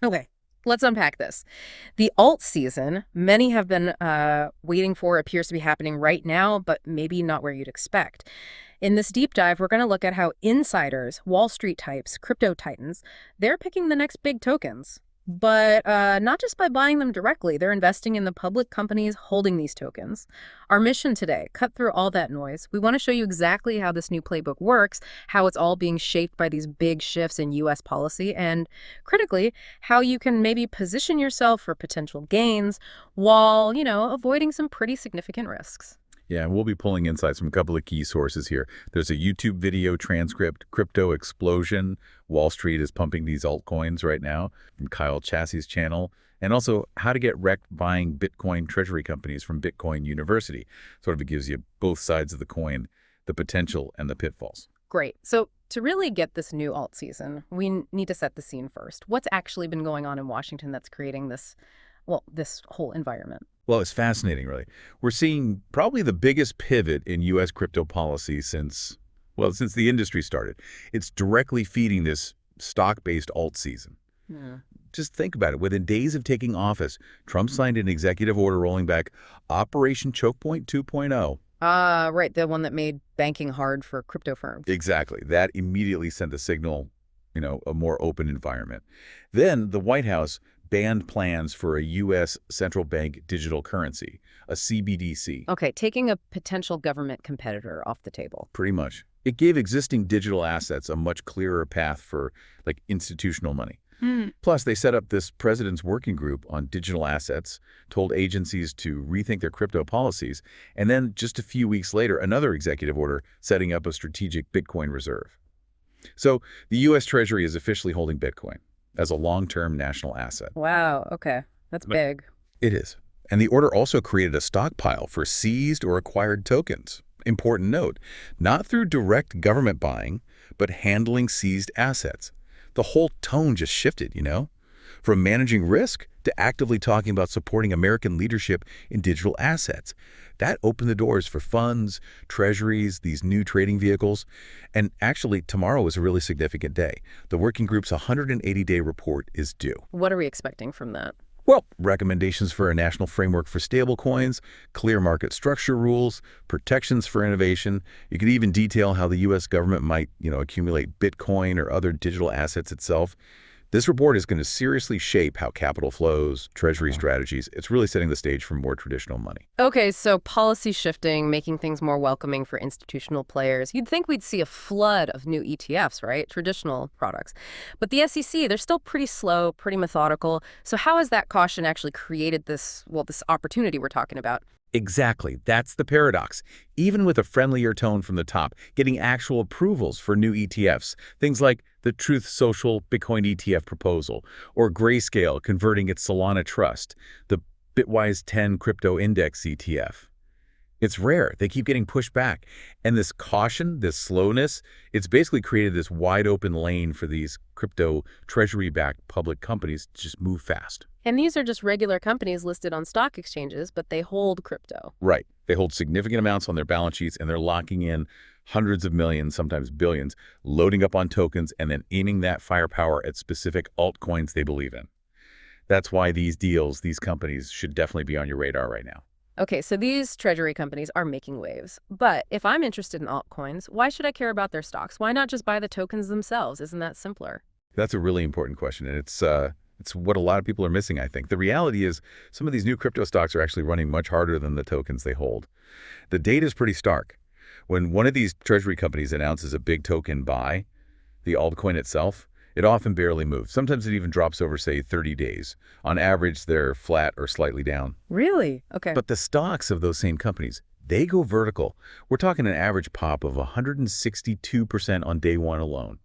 Okay, let's unpack this. The alt season, many have been waiting for, appears to be happening right now, but maybe not where you'd expect. In this deep dive, we're going to look at how insiders, Wall Street types, crypto titans, they're picking the next big tokens. But not just by buying them directly, they're investing in the public companies holding these tokens. Our mission today, cut through all that noise. We want to show you exactly how this new playbook works, how it's all being shaped by these big shifts in U.S. policy, and critically, how you can maybe position yourself for potential gains while, avoiding some pretty significant risks. Yeah, and we'll be pulling insights from a couple of key sources here. There's a YouTube video transcript, Crypto Explosion. Wall Street is pumping these altcoins right now, from Kyle Chassey's channel. And also, How to Get Wrecked Buying Bitcoin Treasury Companies from Bitcoin University. Sort of it gives you both sides of the coin, the potential and the pitfalls. Great. So to really get this new alt season, we need to set the scene first. What's actually been going on in Washington that's creating this, well, this whole environment? Well, it's fascinating, really. We're seeing probably the biggest pivot in U.S. crypto policy since the industry started. It's directly feeding this stock-based alt season. Hmm. Just think about it. Within days of taking office, Trump signed an executive order rolling back Operation Chokepoint 2.0. Right, the one that made banking hard for crypto firms. Exactly. That immediately sent the signal, a more open environment. Then the White House banned plans for a U.S. central bank digital currency, a CBDC. Okay, taking a potential government competitor off the table. Pretty much. It gave existing digital assets a much clearer path for, institutional money. Plus, they set up this president's working group on digital assets, told agencies to rethink their crypto policies, and then just a few weeks later, another executive order setting up a strategic Bitcoin reserve. So the U.S. Treasury is officially holding Bitcoin as a long-term national asset. Wow, okay. That's big. It is. And the order also created a stockpile for seized or acquired tokens. Important note, not through direct government buying, but handling seized assets. The whole tone just shifted, from managing risk to actively talking about supporting American leadership in digital assets. That opened the doors for funds, treasuries, these new trading vehicles. And actually, tomorrow is a really significant day. The working group's 180-day report is due. What are we expecting from that? Well, recommendations for a national framework for stablecoins, clear market structure rules, protections for innovation. You could even detail how the U.S. government might, accumulate Bitcoin or other digital assets itself. This report is going to seriously shape how capital flows, treasury strategies. It's really setting the stage for more traditional money. Okay, so policy shifting, making things more welcoming for institutional players. You'd think we'd see a flood of new ETFs, right? Traditional products. But the SEC, they're still pretty slow, pretty methodical. So how has that caution actually created this opportunity we're talking about? Exactly. That's the paradox. Even with a friendlier tone from the top, getting actual approvals for new ETFs, things like the Truth Social Bitcoin ETF proposal, or Grayscale converting its Solana trust, the Bitwise 10 Crypto Index ETF. It's rare. They keep getting pushed back. And this caution, this slowness, it's basically created this wide open lane for these crypto treasury-backed public companies to just move fast. And these are just regular companies listed on stock exchanges, but they hold crypto. Right. They hold significant amounts on their balance sheets, and they're locking in hundreds of millions, sometimes billions, loading up on tokens and then aiming that firepower at specific altcoins they believe in. That's why these deals, these companies should definitely be on your radar right now. Okay, so these treasury companies are making waves. But if I'm interested in altcoins, why should I care about their stocks? Why not just buy the tokens themselves? Isn't that simpler? That's a really important question, and it's what a lot of people are missing, I think. The reality is some of these new crypto stocks are actually running much harder than the tokens they hold. The data is pretty stark. When one of these treasury companies announces a big token buy, the altcoin itself, it often barely moves. Sometimes it even drops over, say, 30 days. On average, they're flat or slightly down. Really? Okay. But the stocks of those same companies, they go vertical. We're talking an average pop of 162% on day one alone.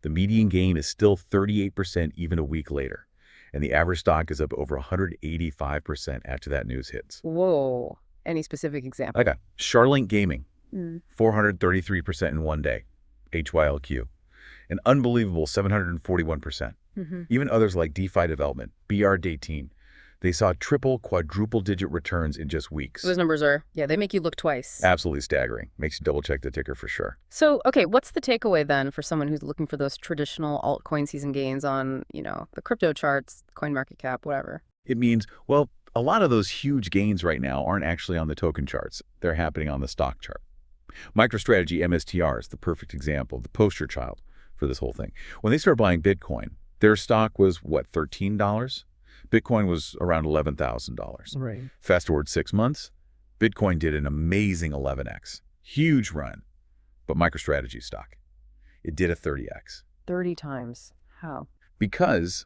The median gain is still 38% even a week later. And the average stock is up over 185% after that news hits. Whoa. Any specific example? Okay. Charlink Gaming, 433% in one day, HYLQ. An unbelievable 741%. Even others like DeFi Development, BR18, They saw triple, quadruple-digit returns in just weeks. Those numbers are, yeah, they make you look twice. Absolutely staggering. Makes you double-check the ticker for sure. So, okay, what's the takeaway then for someone who's looking for those traditional altcoin season gains on, the crypto charts, coin market cap, whatever? It means, well, a lot of those huge gains right now aren't actually on the token charts. They're happening on the stock chart. MicroStrategy MSTR is the perfect example, the poster child for this whole thing. When they started buying Bitcoin, their stock was, what, $13? Bitcoin was around $11,000. Right. Fast forward 6 months, Bitcoin did an amazing 11x. Huge run. But MicroStrategy stock, it did a 30x. 30 times. How? Because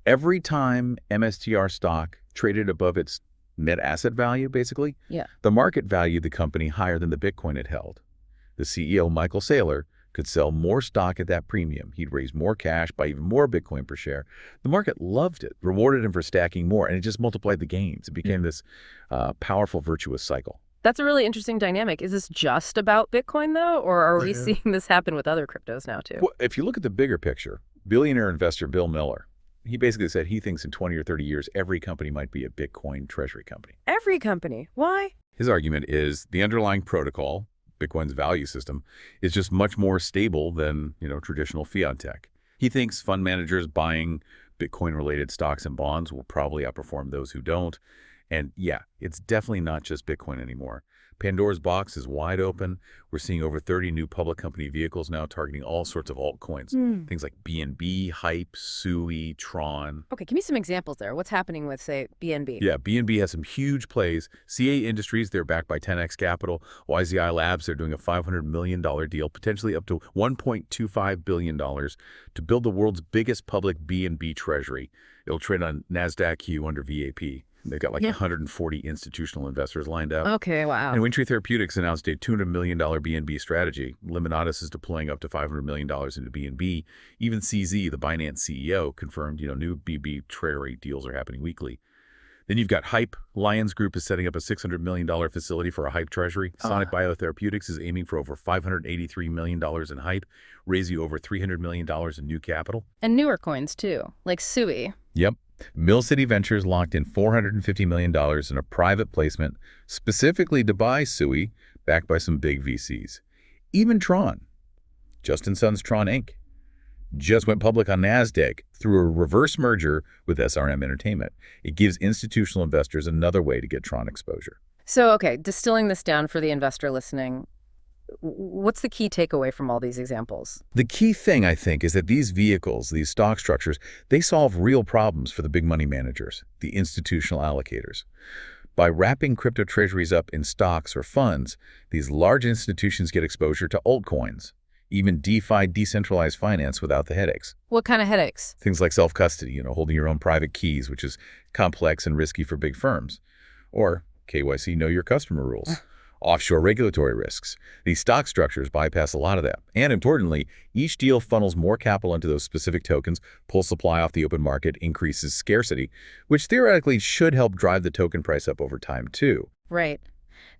every time MSTR stock traded above its net asset value, basically, Yeah. the market valued the company higher than the Bitcoin it held. The CEO, Michael Saylor, could sell more stock at that premium. He'd raise more cash, buy even more Bitcoin per share. The market loved it, rewarded him for stacking more, and it just multiplied the gains. It became this powerful, virtuous cycle. That's a really interesting dynamic. Is this just about Bitcoin, though, or are we seeing this happen with other cryptos now, too? Well, if you look at the bigger picture, billionaire investor Bill Miller, he basically said he thinks in 20 or 30 years, every company might be a Bitcoin treasury company. Every company. Why? His argument is the underlying protocol, Bitcoin's value system, is just much more stable than, traditional fiat tech. He thinks fund managers buying Bitcoin-related stocks and bonds will probably outperform those who don't. And yeah, it's definitely not just Bitcoin anymore. Pandora's box is wide open. We're seeing over 30 new public company vehicles now targeting all sorts of altcoins. Things like BNB, Hype, Sui, Tron. Okay, give me some examples there. What's happening with, say, BNB? Yeah, BNB has some huge plays. CA Industries, they're backed by 10x Capital. YZI Labs, they're doing a $500 million deal, potentially up to $1.25 billion to build the world's biggest public BNB treasury. It'll trade on NASDAQ under VAP. They've got like 140 institutional investors lined up. Okay, wow. And Windtree Therapeutics announced a $200 million BNB strategy. Liminatus is deploying up to $500 million into BNB. Even CZ, the Binance CEO, confirmed, new BB treasury deals are happening weekly. Then you've got Hype. Lions Group is setting up a $600 million facility for a Hype treasury. Sonic Biotherapeutics is aiming for over $583 million in Hype, raising over $300 million in new capital. And newer coins, too, like Sui. Yep. Mill City Ventures locked in $450 million in a private placement specifically to buy Sui, backed by some big VCs. Even Tron, Justin Sun's Tron Inc., just went public on NASDAQ through a reverse merger with SRM Entertainment. It gives institutional investors another way to get Tron exposure. So, okay, distilling this down for the investor listening, what's the key takeaway from all these examples? The key thing, I think, is that these vehicles, these stock structures, they solve real problems for the big money managers, the institutional allocators. By wrapping crypto treasuries up in stocks or funds, these large institutions get exposure to altcoins, even DeFi, decentralized finance without the headaches. What kind of headaches? Things like self-custody, holding your own private keys, which is complex and risky for big firms. Or KYC, know your customer rules. Offshore regulatory risks. These stock structures bypass a lot of that. And importantly, each deal funnels more capital into those specific tokens, pulls supply off the open market, increases scarcity, which theoretically should help drive the token price up over time too. Right.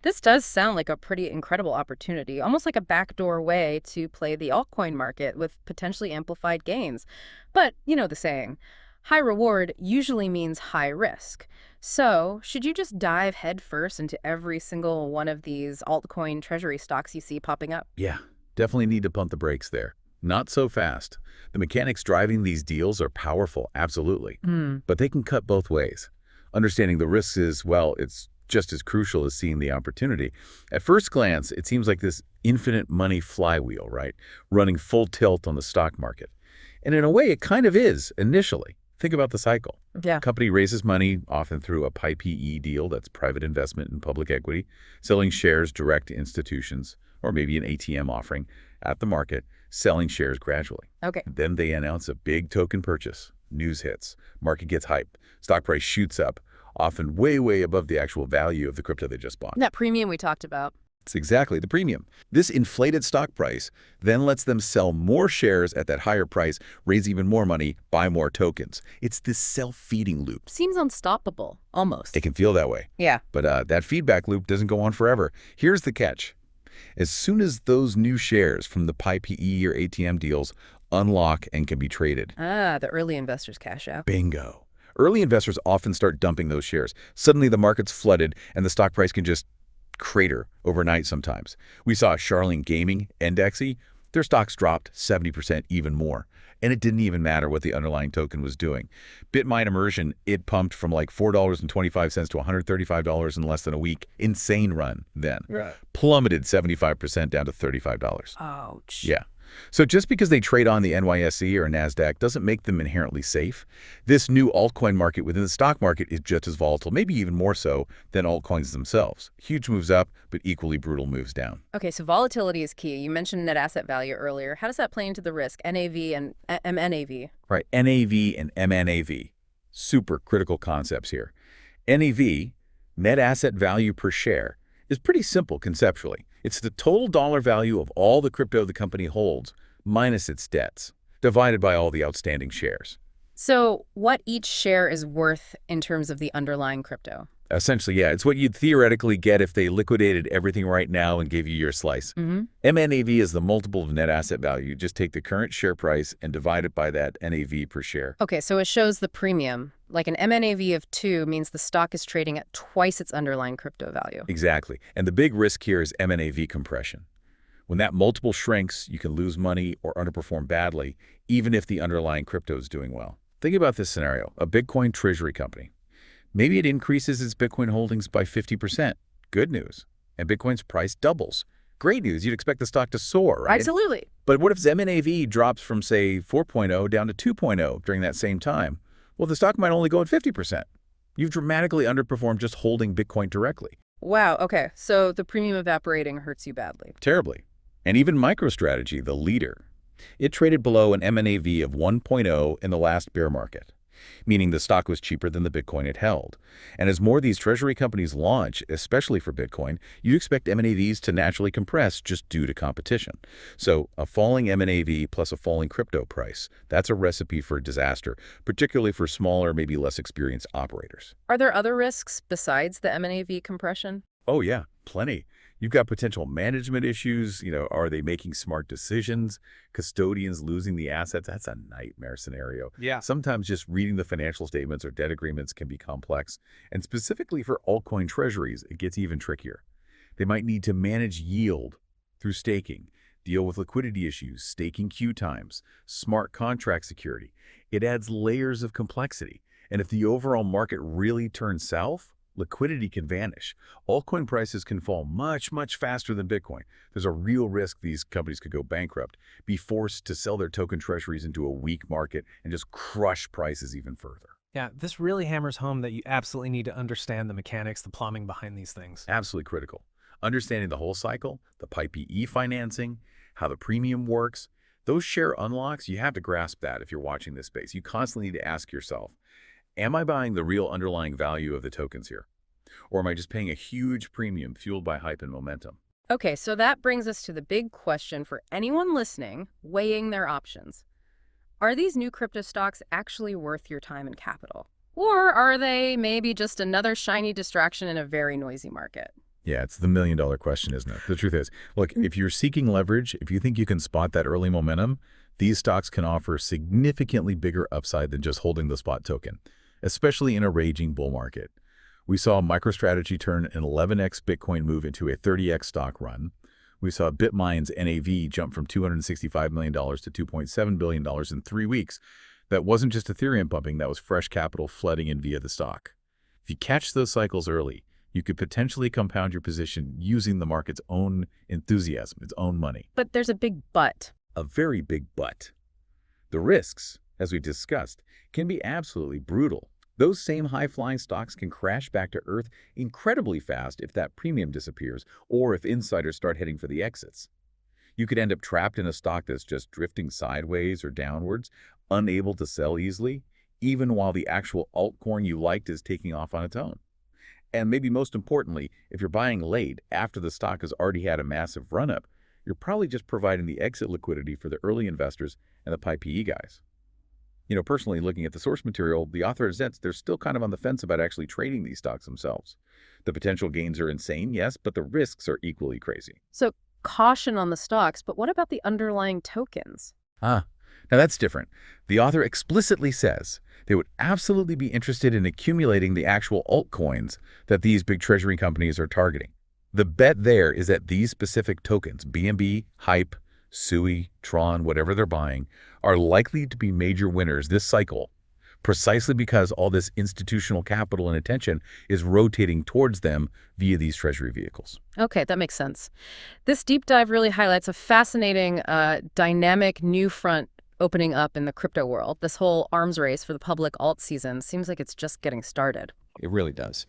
This does sound like a pretty incredible opportunity, almost like a backdoor way to play the altcoin market with potentially amplified gains. But you know the saying, high reward usually means high risk. So, should you just dive headfirst into every single one of these altcoin treasury stocks you see popping up? Yeah, definitely need to pump the brakes there. Not so fast. The mechanics driving these deals are powerful, absolutely. But they can cut both ways. Understanding the risks is, well, it's just as crucial as seeing the opportunity. At first glance, it seems like this infinite money flywheel, right? Running full tilt on the stock market. And in a way, it kind of is initially. Think about the cycle. Yeah. Company raises money, often through a PIPE deal, that's private investment in public equity, selling shares direct to institutions, or maybe an ATM offering at the market, selling shares gradually. Okay. Then they announce a big token purchase. News hits. Market gets hype. Stock price shoots up, often way, way above the actual value of the crypto they just bought. That premium we talked about. It's exactly the premium. This inflated stock price then lets them sell more shares at that higher price, raise even more money, buy more tokens. It's this self-feeding loop. Seems unstoppable, almost. It can feel that way. Yeah. But that feedback loop doesn't go on forever. Here's the catch. As soon as those new shares from the PIPE or ATM deals unlock and can be traded, The early investors cash out. bingo. Early investors often start dumping those shares. Suddenly the market's flooded and the stock price can just crater overnight sometimes. We saw Charlene Gaming, Endexy, their stocks dropped 70% even more. And it didn't even matter what the underlying token was doing. Bitmine Immersion, it pumped from like $4.25 to $135 in less than a week. Insane run then. Right. Plummeted 75% down to $35. Ouch. Yeah. So just because they trade on the NYSE or NASDAQ doesn't make them inherently safe. This new altcoin market within the stock market is just as volatile, maybe even more so than altcoins themselves. Huge moves up, but equally brutal moves down. Okay, so volatility is key. You mentioned net asset value earlier. How does that play into the risk? NAV and MNAV. Right, NAV and MNAV. Super critical concepts here. NAV, net asset value per share, is pretty simple conceptually. It's the total dollar value of all the crypto the company holds, minus its debts, divided by all the outstanding shares. So what each share is worth in terms of the underlying crypto? Essentially, yeah, it's what you'd theoretically get if they liquidated everything right now and gave you your slice. MNAV is the multiple of net asset value. Just take the current share price and divide it by that NAV per share. Okay, so it shows the premium. Like an MNAV of 2 means the stock is trading at twice its underlying crypto value. Exactly. And the big risk here is MNAV compression. When that multiple shrinks, you can lose money or underperform badly, even if the underlying crypto is doing well. Think about this scenario, a Bitcoin treasury company. Maybe it increases its Bitcoin holdings by 50%. Good news. And Bitcoin's price doubles. Great news. You'd expect the stock to soar, right? Absolutely. But what if its MNAV drops from, say, 4.0 down to 2.0 during that same time? Well, the stock might only go at 50%. You've dramatically underperformed just holding Bitcoin directly. Wow, okay. So the premium evaporating hurts you badly. Terribly. And even MicroStrategy, the leader, it traded below an MNAV of 1.0 in the last bear market, meaning the stock was cheaper than the Bitcoin it held. And as more of these treasury companies launch, especially for Bitcoin, you expect MNAVs to naturally compress just due to competition. So a falling MNAV plus a falling crypto price, that's a recipe for disaster, particularly for smaller, maybe less experienced operators. Are there other risks besides the MNAV compression? Oh yeah, plenty. You've got potential management issues. Are they making smart decisions? Custodians losing the assets. That's a nightmare scenario. Yeah. Sometimes just reading the financial statements or debt agreements can be complex. And specifically for altcoin treasuries, it gets even trickier. They might need to manage yield through staking, deal with liquidity issues, staking queue times, smart contract security. It adds layers of complexity. And if the overall market really turns south, liquidity can vanish. Altcoin prices can fall much, much faster than Bitcoin. There's a real risk these companies could go bankrupt, be forced to sell their token treasuries into a weak market, and just crush prices even further. Yeah, this really hammers home that you absolutely need to understand the mechanics, the plumbing behind these things. Absolutely critical. Understanding the whole cycle, the PIPE financing, how the premium works, those share unlocks, you have to grasp that if you're watching this space. You constantly need to ask yourself, am I buying the real underlying value of the tokens here? Or am I just paying a huge premium fueled by hype and momentum? Okay, so that brings us to the big question for anyone listening, weighing their options. Are these new crypto stocks actually worth your time and capital? Or are they maybe just another shiny distraction in a very noisy market? Yeah, it's the million-dollar question, isn't it? The truth is, look, if you're seeking leverage, if you think you can spot that early momentum, these stocks can offer significantly bigger upside than just holding the spot token, especially in a raging bull market. We saw MicroStrategy turn an 11x Bitcoin move into a 30x stock run. We saw Bitmine's NAV jump from $265 million to $2.7 billion in 3 weeks. That wasn't just Ethereum pumping, that was fresh capital flooding in via the stock. If you catch those cycles early, you could potentially compound your position using the market's own enthusiasm, its own money. But there's a big but. A very big but. The risks, as we discussed, can be absolutely brutal. Those same high-flying stocks can crash back to earth incredibly fast if that premium disappears or if insiders start heading for the exits. You could end up trapped in a stock that's just drifting sideways or downwards, unable to sell easily, even while the actual altcoin you liked is taking off on its own. And maybe most importantly, if you're buying late after the stock has already had a massive run-up, you're probably just providing the exit liquidity for the early investors and the PIPE guys. Personally, looking at the source material, the author admits they're still kind of on the fence about actually trading these stocks themselves. The potential gains are insane, yes, but the risks are equally crazy. So caution on the stocks, but what about the underlying tokens? Now that's different. The author explicitly says They would absolutely be interested in accumulating the actual altcoins that these big treasury companies are targeting. The bet there is that these specific tokens, BNB, HYPE, SUI, Tron, whatever they're buying, are likely to be major winners this cycle, precisely because all this institutional capital and attention is rotating towards them via these treasury vehicles. Okay, that makes sense. This deep dive really highlights a fascinating, dynamic new front opening up in the crypto world. This whole arms race for the public alt season seems like it's just getting started. It really does.